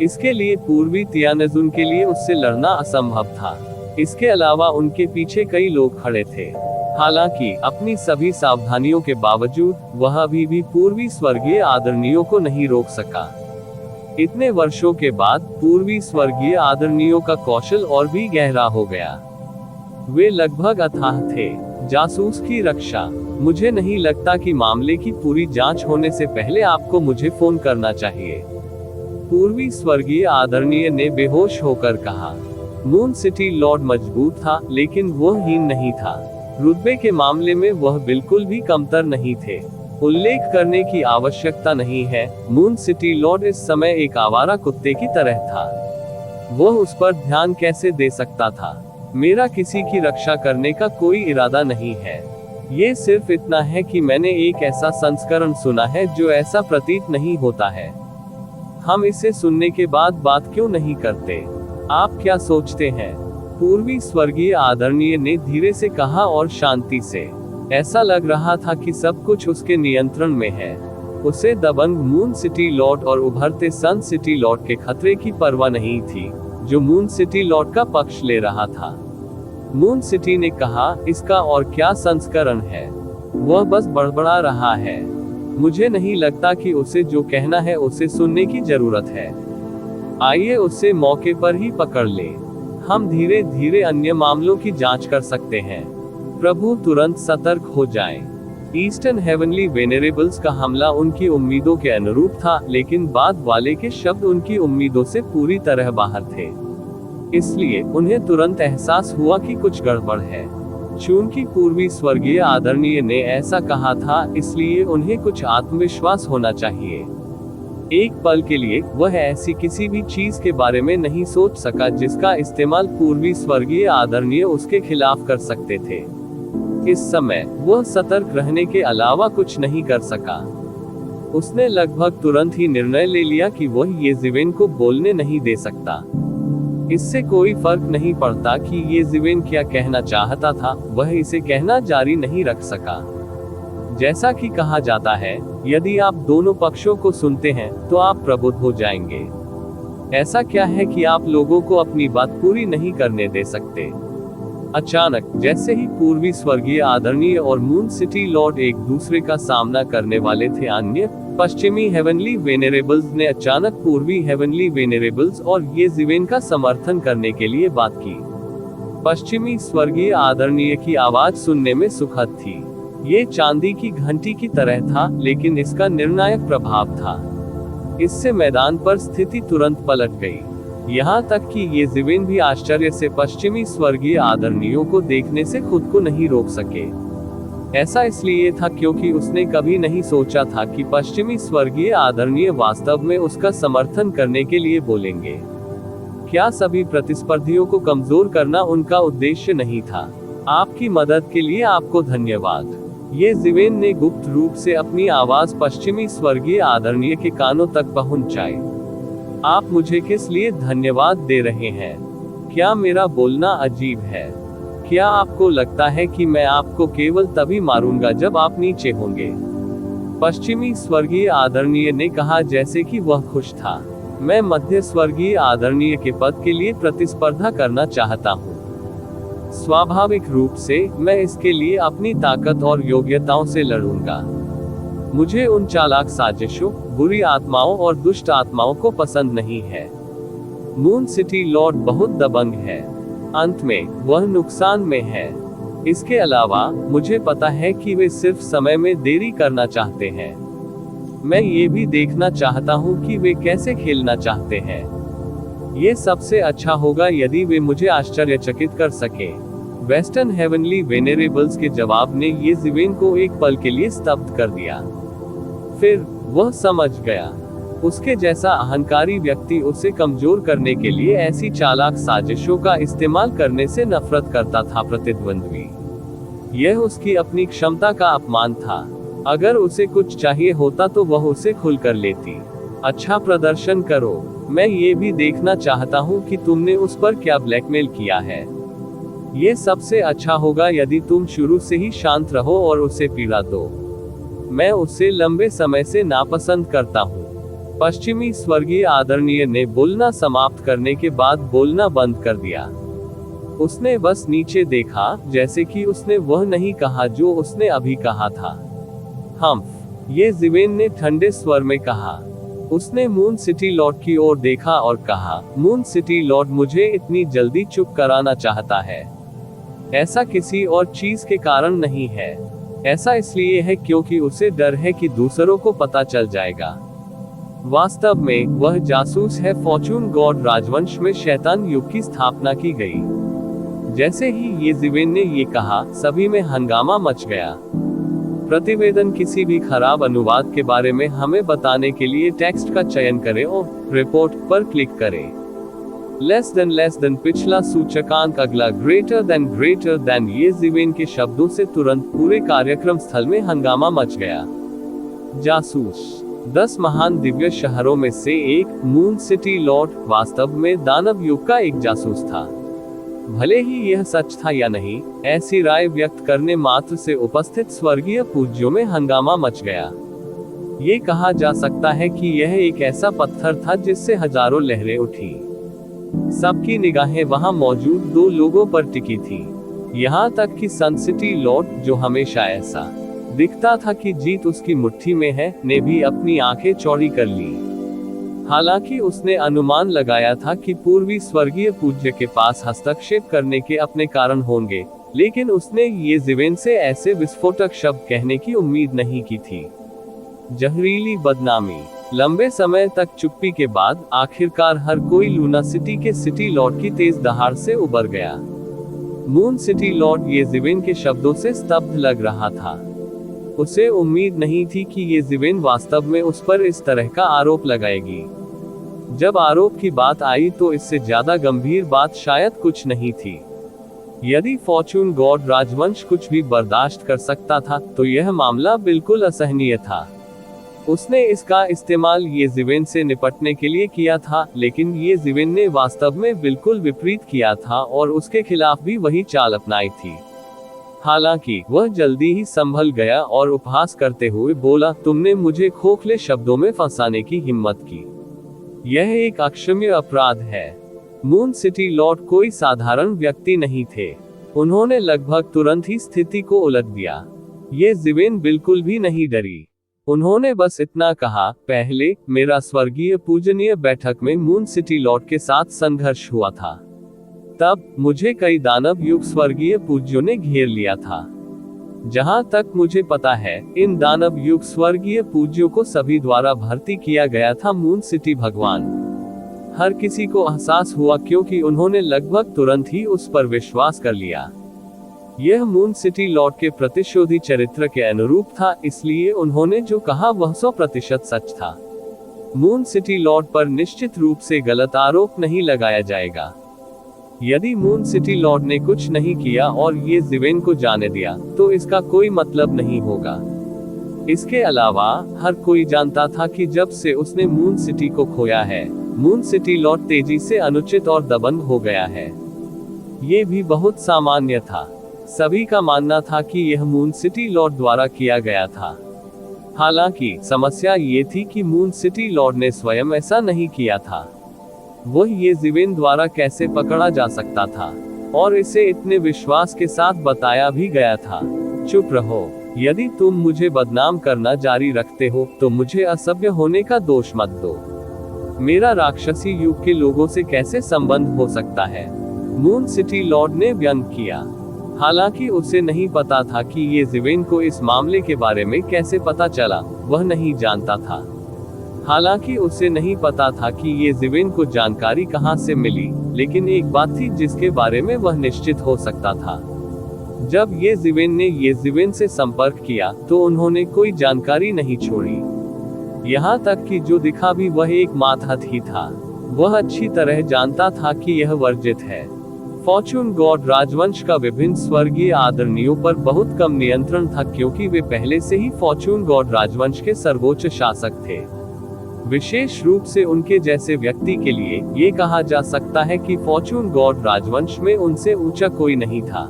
इसके लिए पूर्वी तियानजुन के लिए उससे लड़ना असंभव था। इसके अलावा उनके पीछे कई लोग खड़े थे। हालांकि अपनी सभी सावधानियों के बावजूद वह अभी भी पूर्वी स्वर्गीय आदरणीयों को नहीं रोक सका। इतने वर्षों के बाद पूर्वी स्वर्गीय आदरणीयों का कौशल और भी गहरा हो गया। वे लगभग अथाह थे। जासूस की रक्षा। मुझे नहीं लगता कि मामले की पूरी जांच होने से पहले आपको मुझे फोन करना चाहिए, पूर्वी स्वर्गीय आदरणीय ने बेहोश होकर कहा। मून सिटी लॉर्ड मजबूत था, लेकिन वह हीन नहीं था। रुतबे के मामले में वह बिल्कुल भी कमतर नहीं थे। उल्लेख करने की आवश्यकता नहीं है, मून सिटी लॉर्ड इस समय एक आवारा कुत्ते की तरह था। वह उस पर ध्यान कैसे दे सकता था? मेरा किसी की रक्षा करने का कोई इरादा नहीं है। ये सिर्फ इतना है कि मैंने एक ऐसा संस्करण सुना है जो ऐसा प्रतीत नहीं होता है। हम इसे सुनने के बाद बात क्यों नहीं करते? आप क्या सोचते हैं? पूर्वी स्वर्गीय आदरणीय ने धीरे से कहा और शांति से। ऐसा लग रहा था कि सब कुछ उसके नियंत्रण में है। उसे दबंग मून सिटी लॉर्ड और उभरते सन सिटी लॉर्ड के खतरे की परवाह नहीं थी, जो मून सिटी लॉर्ड का पक्ष ले रहा था। मून सिटी ने कहा, इसका और क्या संस्करण है? वह बस बड़बड़ा रहा है। मुझे नहीं लगता कि उसे जो कहना है उसे सुनने की जरूरत है। आइए उसे मौके पर ही पकड़ ले। हम धीरे धीरे अन्य मामलों की जांच कर सकते हैं। प्रभु तुरंत सतर्क हो जाएं। ईस्टर्न हेवनली वेनेरेबल्स का हमला उनकी उम्मीदों के अनुरूप था, लेकिन बाद वाले के शब्द उनकी उम्मीदों से पूरी तरह बाहर थे। इसलिए उन्हें तुरंत एहसास हुआ कि कुछ गड़बड़ है। चूंकि पूर्वी स्वर्गीय आदरणीय ने ऐसा कहा था, इसलिए उन्हें कुछ आत्मविश्वास होना चाहिए। एक पल के लिए वह ऐसी किसी भी चीज के बारे में नहीं सोच सका जिसका इस्तेमाल पूर्वी स्वर्गीय आदरणीय उसके खिलाफ कर सकते थे। इस समय वह सतर्क रहने के अलावा कुछ नहीं कर सका। उसने लगभग तुरंत ही निर्णय ले लिया कि वह येज़ेवेन को बोलने नहीं दे सकता। इससे कोई फर्क नहीं पड़ता कि येज़ेवेन क्या कहना चाहता था, वह इसे कहना जारी नहीं रख सका। जैसा कि कहा जाता है, यदि आप दोनों पक्षों को सुनते हैं तो आप प्रबुद्ध हो जाएंगे। ऐसा क्या है कि आप लोगों को अपनी बात पूरी नहीं करने दे सकते? अचानक, जैसे ही पूर्वी स्वर्गीय आदरणीय और मून सिटी लॉर्ड एक दूसरे का सामना करने वाले थे, अन्य पश्चिमी हेवनली वेनेरेबल्स ने अचानक पूर्वी हेवनली वेनेरेबल्स और येज़ेवेन का समर्थन करने के लिए बात की। पश्चिमी स्वर्गीय आदरणीय की आवाज सुनने में सुखद थी। ये चांदी की घंटी की तरह था, लेकिन इसका निर्णायक प्रभाव था। इससे मैदान पर स्थिति तुरंत पलट गई। यहाँ तक कि येज़ेवेन भी आश्चर्य से पश्चिमी स्वर्गीय आदरणीयों को देखने से खुद को नहीं रोक सके। ऐसा इसलिए था क्योंकि उसने कभी नहीं सोचा था कि पश्चिमी स्वर्गीय आदरणीय वास्तव में उसका समर्थन करने के लिए बोलेंगे। क्या सभी प्रतिस्पर्धियों को कमजोर करना उनका उद्देश्य नहीं था? आपकी मदद के लिए आपको धन्यवाद। येज़ेवेन ने गुप्त रूप से अपनी आवाज पश्चिमी स्वर्गीय आदरणीय के कानों तक पहुंचाई। आप मुझे किस लिए धन्यवाद दे रहे हैं? क्या मेरा बोलना अजीब है? क्या आपको लगता है कि मैं आपको केवल तभी मारूंगा जब आप नीचे होंगे? पश्चिमी स्वर्गीय आदरणीय ने कहा, जैसे कि वह खुश था। मैं मध्य स्वर्गीय आदरणीय के पद के लिए प्रतिस्पर्धा करना चाहता हूँ। स्वाभाविक रूप से मैं इसके लिए अपनी ताकत और योग्यताओं से लड़ूंगा। मुझे उन चालाक साजिशों, बुरी आत्माओं और दुष्ट आत्माओं को पसंद नहीं है। मून सिटी लॉर्ड बहुत दबंग है। अंत में वह नुकसान में है। इसके अलावा मुझे पता है कि वे सिर्फ समय में देरी करना चाहते हैं। मैं ये भी देखना चाहता हूँ कि वे कैसे खेलना चाहते हैं। ये सबसे अच्छा होगा यदि वे मुझे आश्चर्यचकित कर सके। वेस्टर्न हेवनली वेनेरेबल्स के जवाब ने येज़ेवेन को एक पल के लिए स्तब्ध कर दिया। फिर वह समझ गया। उसके जैसा अहंकारी व्यक्ति उसे कमजोर करने के लिए ऐसी चालाक साजिशों का इस्तेमाल करने से नफरत करता था। प्रतिद्वंद्वी, यह उसकी अपनी क्षमता का अपमान था। अगर उसे कुछ चाहिए होता तो वह उसे खुलकर लेती। अच्छा प्रदर्शन करो। मैं ये भी देखना चाहता हूँ कि तुमने उस पर क्या ब्लैकमेल किया है। ये सबसे अच्छा होगा यदि तुम शुरू से ही शांत रहो और उसे पीड़ा दो। मैं उसे लंबे समय से नापसंद करता हूँ। पश्चिमी स्वर्गीय आदरणीय ने बोलना समाप्त करने के बाद बोलना बंद कर दिया। उसने बस नीचे देखा, जैसे कि उसने वह नहीं कहा जो उसने अभी कहा था। येज़ेवेन ने ठंडे स्वर में कहा। उसने मून सिटी लॉर्ड की ओर देखा और कहा, मून सिटी लॉर्ड मुझे इतनी जल्दी चुप कराना चाहता है। ऐसा किसी और चीज के कारण नहीं है। ऐसा इसलिए है क्योंकि उसे डर है कि दूसरों को पता चल जाएगा। वास्तव में वह जासूस है। फॉर्चून गॉड राजवंश में शैतान युग की स्थापना की गई। जैसे ही येज़ेवेन ने ये कहा, सभी में हंगामा मच गया। प्रतिवेदन किसी भी खराब अनुवाद के बारे में हमें बताने के लिए टेक्स्ट का चयन करें और रिपोर्ट पर क्लिक करें। लेस देन पिछला सूचकांक, अगला ग्रेटर देन। येज़ेवेन के शब्दों से तुरंत पूरे कार्यक्रम स्थल में हंगामा मच गया। जासूस 10 महान दिव्य शहरों में से एक, मून सिटी लॉर्ड, वास्तव में दानव युग का एक जासूस था। भले ही यह सच था या नहीं, ऐसी राय व्यक्त करने मात्र से उपस्थित स्वर्गीय पूज्यों में हंगामा मच गया। ये कहा जा सकता है कि यह एक ऐसा पत्थर था जिससे हजारों लहरें उठी। सबकी निगाहें वहां मौजूद दो लोगों पर टिकी थी। यहाँ तक कि सन सिटी लॉर्ड, जो हमेशा ऐसा दिखता था कि जीत उसकी मुट्ठी में है, ने भी अपनी आंखें चौड़ी कर ली। हालांकि उसने अनुमान लगाया था कि पूर्वी स्वर्गीय पूज्य के पास हस्तक्षेप करने के अपने कारण होंगे, लेकिन उसने ये ज़िवेन से ऐसे विस्फोटक शब्द कहने की उम्मीद नहीं की थी। जहरीली बदनामी। लंबे समय तक चुप्पी के बाद आखिरकार हर कोई लूना सिटी के सिटी लॉर्ड की तेज दहाड़ से उबर गया। मून सिटी लॉर्ड ये ज़िवेन के शब्दों से स्तब्ध लग रहा था। उसे उम्मीद नहीं थी कि ये ज़िवेन वास्तव में उस पर इस तरह का आरोप लगाएगी। जब आरोप की बात आई तो इससे ज्यादा गंभीर बात शायद कुछ नहीं थी। यदि फॉर्चून गॉड राजवंश कुछ भी बर्दाश्त कर सकता था, तो यह मामला बिल्कुल असहनीय था। उसने इसका इस्तेमाल ये ज़िवेन से निपटने के लिए किया था, लेकिन ये ज़िवेन ने वास्तव में बिल्कुल विपरीत किया था और उसके खिलाफ भी वही चाल अपनाई थी। हालांकि वह जल्दी ही संभल गया और उपहास करते हुए बोला, तुमने मुझे खोखले शब्दों में फंसाने की हिम्मत की। यह एक अक्षम्य अपराध है। मून सिटी लॉर्ड कोई साधारण व्यक्ति नहीं थे। उन्होंने लगभग तुरंत ही स्थिति को उलट दिया। ये ज़िवेन बिल्कुल भी नहीं डरी। उन्होंने बस इतना कहा, पहले मेरा स्वर्गीय पूजनीय बैठक में मून सिटी लॉर्ड के साथ संघर्ष हुआ था। तब मुझे कई दानव युग स्वर्गीय पूज्यों ने घेर लिया था। जहां तक मुझे पता है, इन दानव युग स्वर्गीय पूज्यों को सभी द्वारा भर्ती किया गया था मून सिटी भगवान। हर किसी को एहसास हुआ क्योंकि उन्होंने लगभग तुरंत ही उस पर विश्वास कर लिया। यह मून सिटी लॉर्ड के प्रतिशोधी चरित्र के अनुरूप था, इसलिए उन्होंने जो कहा वह 100% सच था। मून सिटी लॉर्ड पर निश्चित रूप से गलत आरोप नहीं लगाया जाएगा। यदि मून सिटी लॉर्ड ने कुछ नहीं किया और ये ज़िवेन को जाने दिया, तो इसका कोई मतलब नहीं होगा। इसके अलावा हर कोई जानता था कि जब से उसने मून सिटी को खोया है, मून सिटी लॉर्ड तेजी से अनुचित और दबंग हो गया है। ये भी बहुत सामान्य था। सभी का मानना था कि यह मून सिटी लॉर्ड द्वारा किया गया था। हालांकि समस्या ये थी कि मून सिटी लॉर्ड ने स्वयं ऐसा नहीं किया था। वह ये ज़िवेन द्वारा कैसे पकड़ा जा सकता था, और इसे इतने विश्वास के साथ बताया भी गया था। चुप रहो। यदि तुम मुझे बदनाम करना जारी रखते हो, तो मुझे असभ्य होने का दोष मत दो। मेरा राक्षसी युग के लोगों से कैसे संबंध हो सकता है? मून सिटी लॉर्ड ने व्यंग किया। हालांकि उसे नहीं पता था कि ये ज़िवेन को इस मामले के बारे में कैसे पता चला, वह नहीं जानता था। हालांकि उसे नहीं पता था कि ये ज़िवेन को जानकारी कहां से मिली, लेकिन एक बात थी जिसके बारे में वह निश्चित हो सकता था। जब ये ज़िवेन ने ये ज़िवेन से संपर्क किया, तो उन्होंने कोई जानकारी नहीं छोड़ी। यहाँ तक कि जो दिखा भी वह एक मातहत ही था। वह अच्छी तरह जानता था कि यह वर्जित है। फॉर्चून गॉड राजवंश का विभिन्न स्वर्गीय आदरणीयों पर बहुत कम नियंत्रण था, क्योंकि वे पहले से ही फॉर्चून गॉड राजवंश के सर्वोच्च शासक थे। विशेष रूप से उनके जैसे व्यक्ति के लिए ये कहा जा सकता है कि फॉर्चून गॉड राजवंश में उनसे ऊंचा कोई नहीं था।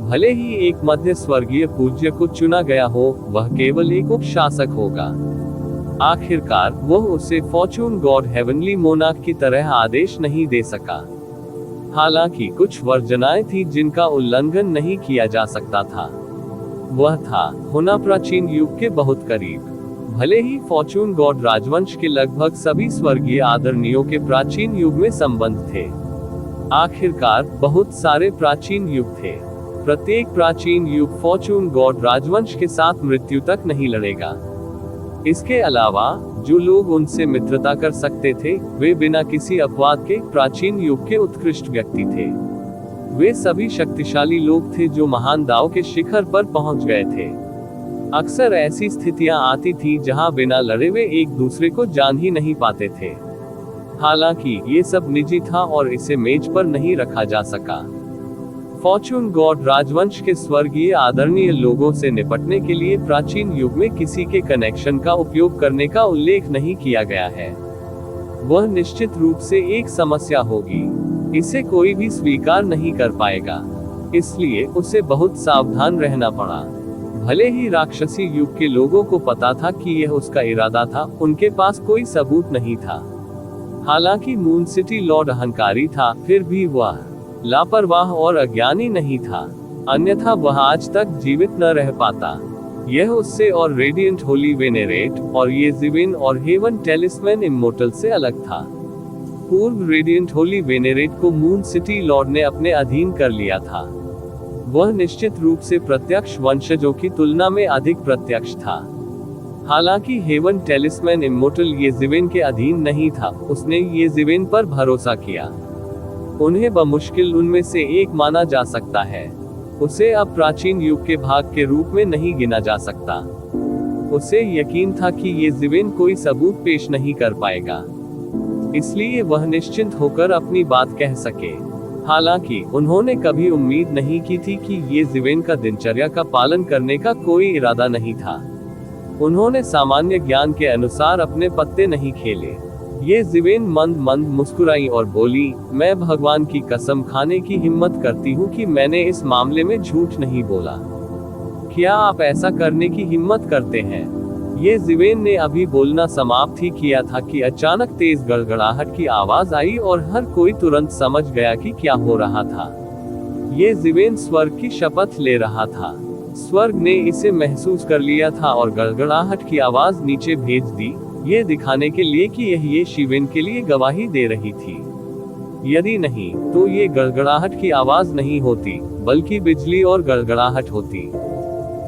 भले ही एक मध्य स्वर्गीय पूज्य को चुना गया हो, वह केवल एक उपशासक होगा। आखिरकार वह उसे फॉर्चून गॉड हेवनली मोनार्क की तरह आदेश नहीं दे सका। हालांकि कुछ वर्जनाएं थी जिनका उल्लंघन नहीं किया जा सकता था। वह था होना प्राचीन युग के बहुत करीब। भले ही फॉर्चून गॉड राजवंश के लगभग सभी स्वर्गीय आदरणीयों के प्राचीन युग में संबंध थे। आखिरकार बहुत सारे प्राचीन युग थे। प्रत्येक प्राचीन युग फॉर्चून गॉड राजवंश के साथ मृत्यु तक नहीं लड़ेगा। इसके अलावा जो लोग उनसे मित्रता कर सकते थे, वे बिना किसी अपवाद के प्राचीन युग के उत्कृष्ट व्यक्ति थे। वे सभी शक्तिशाली लोग थे जो महान दाव के शिखर पर पहुंच गए थे। अक्सर ऐसी स्थितियां आती थी जहां बिना लड़े वे एक दूसरे को जान ही नहीं पाते थे। हालांकि ये सब निजी था और इसे मेज पर नहीं रखा जा सका। फॉर्चून गॉड राजवंश के स्वर्गीय आदरणीय लोगों से निपटने के लिए प्राचीन युग में किसी के कनेक्शन का उपयोग करने का उल्लेख नहीं किया गया है। वह निश्चित रूप से एक समस्या होगी। इसे कोई भी स्वीकार नहीं कर पाएगा। इसलिए उसे बहुत सावधान रहना पड़ा। भले ही राक्षसी युग के लोगों को पता था कि यह उसका इरादा था, उनके पास कोई सबूत नहीं था। हालांकि मून सिटी लॉर्ड अहंकारी था, फिर भी वह लापरवाह और अज्ञानी नहीं था, अन्यथा वह आज तक जीवित न रह पाता। यह उससे और रेडियंट होली वेनेरेट और येज़िविन और हेवन टेलिस्मैन इमोर्टल से अलग था। पूर्व रेडियंट होली वेनेरेट को मून सिटी लॉर्ड ने अपने अधीन कर लिया था। वह निश्चित रूप से प्रत्यक्ष वंशजों की तुलना में अधिक प्रत्यक्ष था। हालांकि हेवन टेलिस्मैन इमोर्टल येज़िविन के अधीन नहीं था, उसने येज़िविन पर भरोसा किया। उन्हें बमुश्किल उनमें से एक माना जा सकता है। उसे अब प्राचीन युग के भाग के रूप में नहीं गिना जा सकता। उसे यकीन था कि येज़िविन कोई सबूत पेश नहीं कर पाएगा, इसलिए वह निश्चिंत होकर अपनी बात कह सके। हालांकि उन्होंने कभी उम्मीद नहीं की थी कि येज़िविन का दिनचर्या का पालन करने का कोई इरादा नहीं था। उन्होंने सामान्य ज्ञान के अनुसार अपने पत्ते नहीं खेले। येज़िविन मंद मंद मुस्कुराई और बोली, मैं भगवान की कसम खाने की हिम्मत करती हूँ कि मैंने इस मामले में झूठ नहीं बोला। क्या आप ऐसा करने की हिम्मत करते हैं? येज़िविन ने अभी बोलना समाप्त ही किया था कि अचानक तेज गड़गड़ाहट की आवाज आई और हर कोई तुरंत समझ गया कि क्या हो रहा था। येज़िविन स्वर्ग की शपथ ले रहा था। स्वर्ग ने इसे महसूस कर लिया था और गड़गड़ाहट की आवाज नीचे भेज दी, ये दिखाने के लिए कि यह येज़िविन के लिए गवाही दे रही थी। यदि नहीं, तो ये गड़गड़ाहट की आवाज नहीं होती, बल्कि बिजली और गड़गड़ाहट होती।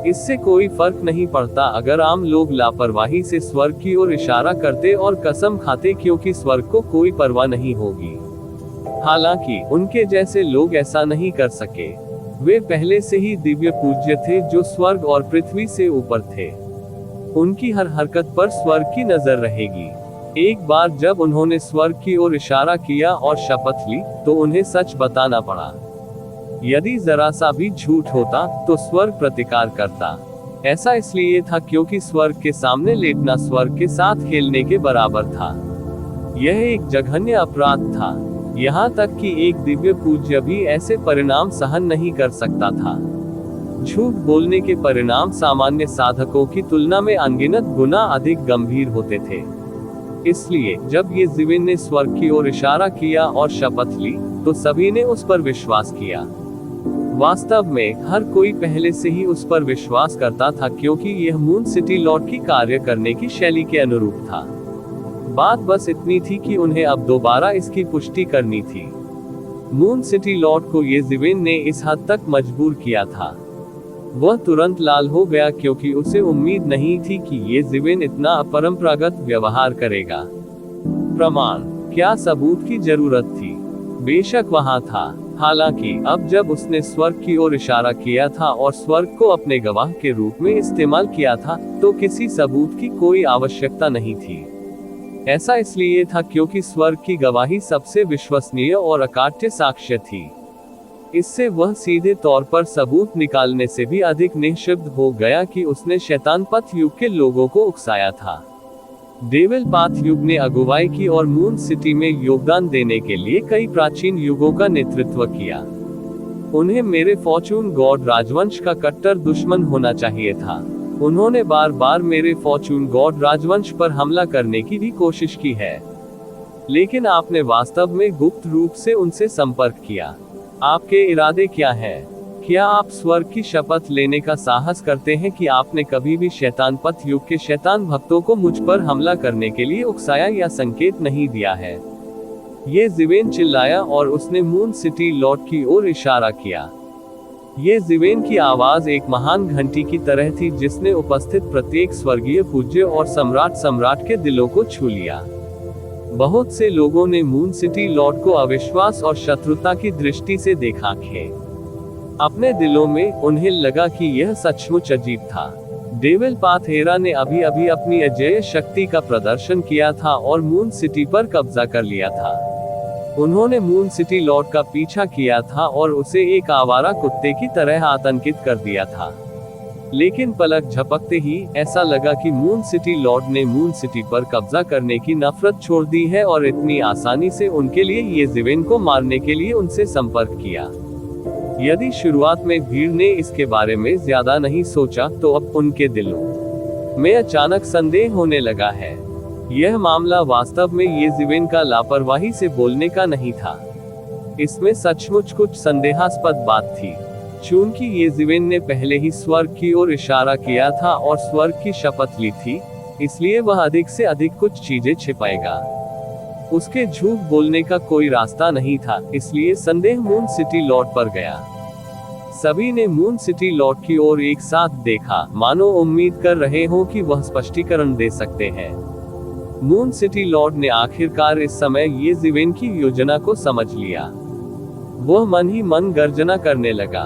इससे कोई फर्क नहीं पड़ता अगर आम लोग लापरवाही से स्वर्ग की ओर इशारा करते और कसम खाते, क्योंकि स्वर्ग को कोई परवाह नहीं होगी। हालांकि उनके जैसे लोग ऐसा नहीं कर सके। वे पहले से ही दिव्य पूज्य थे जो स्वर्ग और पृथ्वी से ऊपर थे। उनकी हर हरकत पर स्वर्ग की नजर रहेगी। एक बार जब उन्होंने स्वर्ग की ओर इशारा किया और शपथ ली, तो उन्हें सच बताना पड़ा। यदि जरा सा भी झूठ होता तो स्वर्ग प्रतिकार करता। ऐसा इसलिए था क्योंकि स्वर्ग के सामने लेटना स्वर्ग के साथ खेलने के बराबर था। यह एक जघन्य अपराध था। यहाँ तक कि एक दिव्य पूज्य भी ऐसे परिणाम सहन नहीं कर सकता था। झूठ बोलने के परिणाम सामान्य साधकों की तुलना में अनगिनत गुना अधिक गंभीर होते थे। इसलिए जब येज़िविन ने स्वर्ग की ओर इशारा किया और शपथ ली, तो सभी ने उस पर विश्वास किया। वास्तव में हर कोई पहले से ही उस पर विश्वास करता था, क्योंकि यह मून सिटी लॉर्ड की कार्य करने की शैली के अनुरूप था। बात बस इतनी थी कि उन्हें अब दोबारा इसकी पुष्टि करनी थी। मून सिटी लॉर्ड को येज़िविन ने इस हद तक मजबूर किया था। वह तुरंत लाल हो गया, क्योंकि उसे उम्मीद नहीं थी कि येज़िविन इतना अपरंपरागत व्यवहार करेगा। प्रमाण, क्या सबूत की जरूरत थी? बेशक वहां था। हालांकि अब जब उसने स्वर्ग की ओर इशारा किया था और स्वर्ग को अपने गवाह के रूप में इस्तेमाल किया था, तो किसी सबूत की कोई आवश्यकता नहीं थी। ऐसा इसलिए था क्योंकि स्वर्ग की गवाही सबसे विश्वसनीय और अकाट्य साक्ष्य थी। इससे वह सीधे तौर पर सबूत निकालने से भी अधिक निःशब्द हो गया कि उसने शैतान पथ युग के लोगों को उकसाया था। डेविल पाथ युग ने अगुवाई की और मून सिटी में योगदान देने के लिए कई प्राचीन युगों का नेतृत्व किया। उन्हें मेरे फॉर्चून गॉड राजवंश का कट्टर दुश्मन होना चाहिए था। उन्होंने बार बार मेरे फॉर्चून गॉड राजवंश पर हमला करने की भी कोशिश की है, लेकिन आपने वास्तव में गुप्त रूप से उनसे संपर्क किया। आपके इरादे क्या हैं? क्या आप स्वर्ग की शपथ लेने का साहस करते हैं कि आपने कभी भी शैतान पथ युग के शैतान भक्तों को मुझ पर हमला करने के लिए उकसाया या संकेत नहीं दिया है? येज़िविन चिल्लाया और उसने मून सिटी लॉर्ड की ओर इशारा किया। येज़िविन की आवाज एक महान घंटी की तरह थी, जिसने उपस्थित प्रत्येक स्वर्गीय पूज्य और सम्राट के दिलों को छू लिया। बहुत से लोगों ने मून सिटी लॉर्ड को अविश्वास और शत्रुता की दृष्टि से देखा थे। अपने दिलों में उन्हें लगा कि यह सचमुच अजीब था। डेविल पाथ एरा ने अभी अभी अपनी अजेय शक्ति का प्रदर्शन किया था और मून सिटी पर कब्जा कर लिया था। उन्होंने मून सिटी लॉर्ड का पीछा किया था और उसे एक आवारा कुत्ते की तरह आतंकित कर दिया था। लेकिन पलक झपकते ही ऐसा लगा कि मून सिटी लॉर्ड ने मून सिटी पर कब्जा करने की नफरत छोड़ दी है और इतनी आसानी से उनके लिए ये जिवेन को मारने के लिए उनसे संपर्क किया। यदि शुरुआत में भीड़ ने इसके बारे में ज्यादा नहीं सोचा, तो अब उनके दिलों में अचानक संदेह होने लगा है। यह मामला वास्तव में ये जिवेन का लापरवाही से बोलने का नहीं था। इसमें सचमुच कुछ संदेहास्पद बात थी। चूंकि ये जिवेन ने पहले ही स्वर्ग की ओर इशारा किया था और स्वर्ग की शपथ ली थी, इसलिए वह अधिक से अधिक कुछ चीजें छिपाएगा। उसके झूठ बोलने का कोई रास्ता नहीं था, इसलिए संदेह मून सिटी लॉर्ड पर गया। सभी ने मून सिटी लॉर्ड की ओर एक साथ देखा, मानो उम्मीद कर रहे हो कि वह स्पष्टीकरण दे सकते हैं। मून सिटी लॉर्ड ने आखिरकार इस समय ये जिवेन की योजना को समझ लिया। वह मन ही मन गर्जना करने लगा।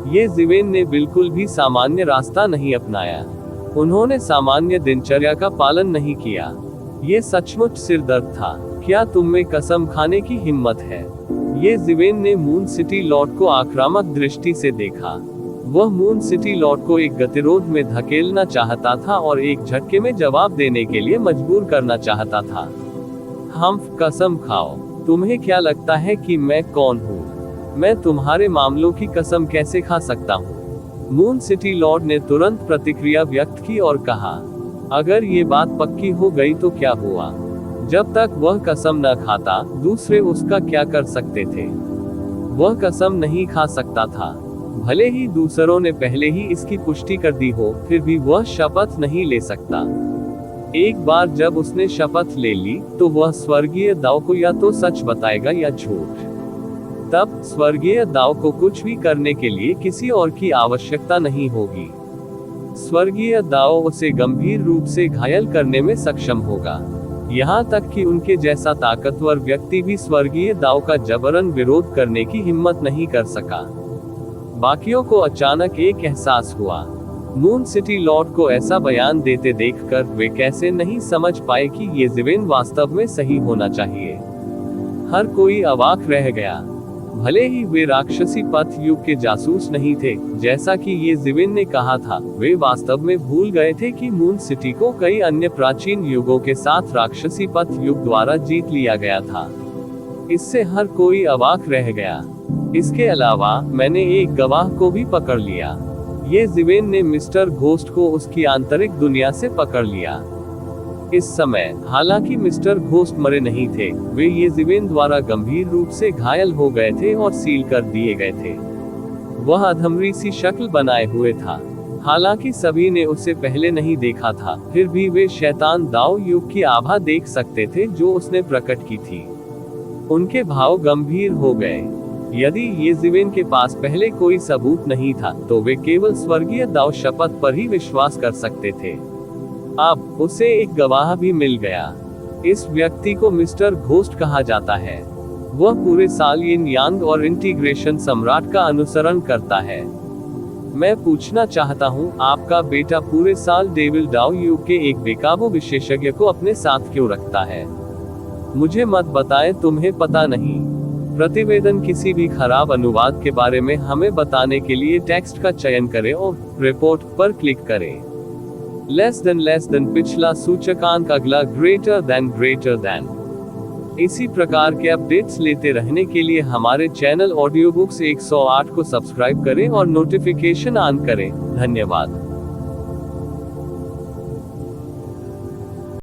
ये जिवेन ने बिल्कुल भी सामान्य रास्ता नहीं अपनाया। उन्होंने सामान्य दिनचर्या का पालन नहीं किया। ये सचमुच सिरदर्द था। क्या तुम में कसम खाने की हिम्मत है? ये जिवेन ने मून सिटी लॉर्ड को आक्रामक दृष्टि से देखा। वह मून सिटी लॉर्ड को एक गतिरोध में धकेलना चाहता था और एक झटके में जवाब देने के लिए मजबूर करना चाहता था। हम कसम खाओ। तुम्हें क्या लगता है कि मैं कौन हूँ? मैं तुम्हारे मामलों की कसम कैसे खा सकता हूँ? मून सिटी लॉर्ड ने तुरंत प्रतिक्रिया व्यक्त की और कहा, अगर ये बात पक्की हो गई तो क्या हुआ? जब तक वह कसम न खाता, दूसरे उसका क्या कर सकते थे? वह कसम नहीं खा सकता था। भले ही दूसरों ने पहले ही इसकी पुष्टि कर दी हो, फिर भी वह शपथ नहीं ले सकता। एक बार जब उसने शपथ ले ली, तो वह स्वर्गीय दाव को या तो सच बताएगा या झूठ। तब स्वर्गीय दाव को कुछ भी करने के लिए किसी और की आवश्यकता नहीं होगी। स्वर्गीय दाव उसे गंभीर रूप से घायल करने में सक्षम होगा। यहाँ तक कि उनके जैसा ताकतवर व्यक्ति भी स्वर्गीय दाव का जबरन विरोध करने की हिम्मत नहीं कर सका। बाकियों को अचानक एक एहसास हुआ। मून सिटी लॉर्ड को ऐसा बयान देते देखकर वे कैसे नहीं समझ पाए कि ये जिवेन वास्तव में सही होना चाहिए। हर कोई अवाक रह गया। भले ही वे राक्षसी पथ युग के जासूस नहीं थे, जैसा कि ये जिवेन ने कहा था, वे वास्तव में भूल गए थे कि मून सिटी को कई अन्य प्राचीन युगों के साथ राक्षसी पथ युग द्वारा जीत लिया गया था। इससे हर कोई अवाक रह गया। इसके अलावा मैंने एक गवाह को भी पकड़ लिया। ये जिवेन ने मिस्टर घोस्ट को उसकी आंतरिक दुनिया से पकड़ लिया। इस समय हालांकि मिस्टर घोस्ट मरे नहीं थे, वे ये जिवेन द्वारा गंभीर रूप से घायल हो गए थे और सील कर दिए गए थे। वह अधमरी सी शक्ल बनाए हुए था। हालांकि सभी ने उसे पहले नहीं देखा था, फिर भी वे शैतान दाव युग की आभा देख सकते थे जो उसने प्रकट की थी। उनके भाव गंभीर हो गए। यदि ये जिवेन के पास पहले कोई सबूत नहीं था, तो वे केवल स्वर्गीय दाव शपथ पर ही विश्वास कर सकते थे। अब उसे एक गवाह भी मिल गया। इस व्यक्ति को मिस्टर घोस्ट कहा जाता है। वह पूरे साल यिन यांग और इंटीग्रेशन सम्राट का अनुसरण करता है। मैं पूछना चाहता हूँ, आपका बेटा पूरे साल डेविल डाउ युग के एक बेकाबू विशेषज्ञ को अपने साथ क्यों रखता है? मुझे मत बताएं, तुम्हें पता नहीं। प्रतिवेदन किसी भी खराब अनुवाद के बारे में हमें बताने के लिए टेक्स्ट का चयन करें और रिपोर्ट पर क्लिक करें। लेस देन पिछला सूचकांक, अगला ग्रेटर देन। इसी प्रकार के अपडेट्स लेते रहने के लिए हमारे चैनल ऑडियो बुक्स 108 को सब्सक्राइब करें और नोटिफिकेशन ऑन करें। धन्यवाद।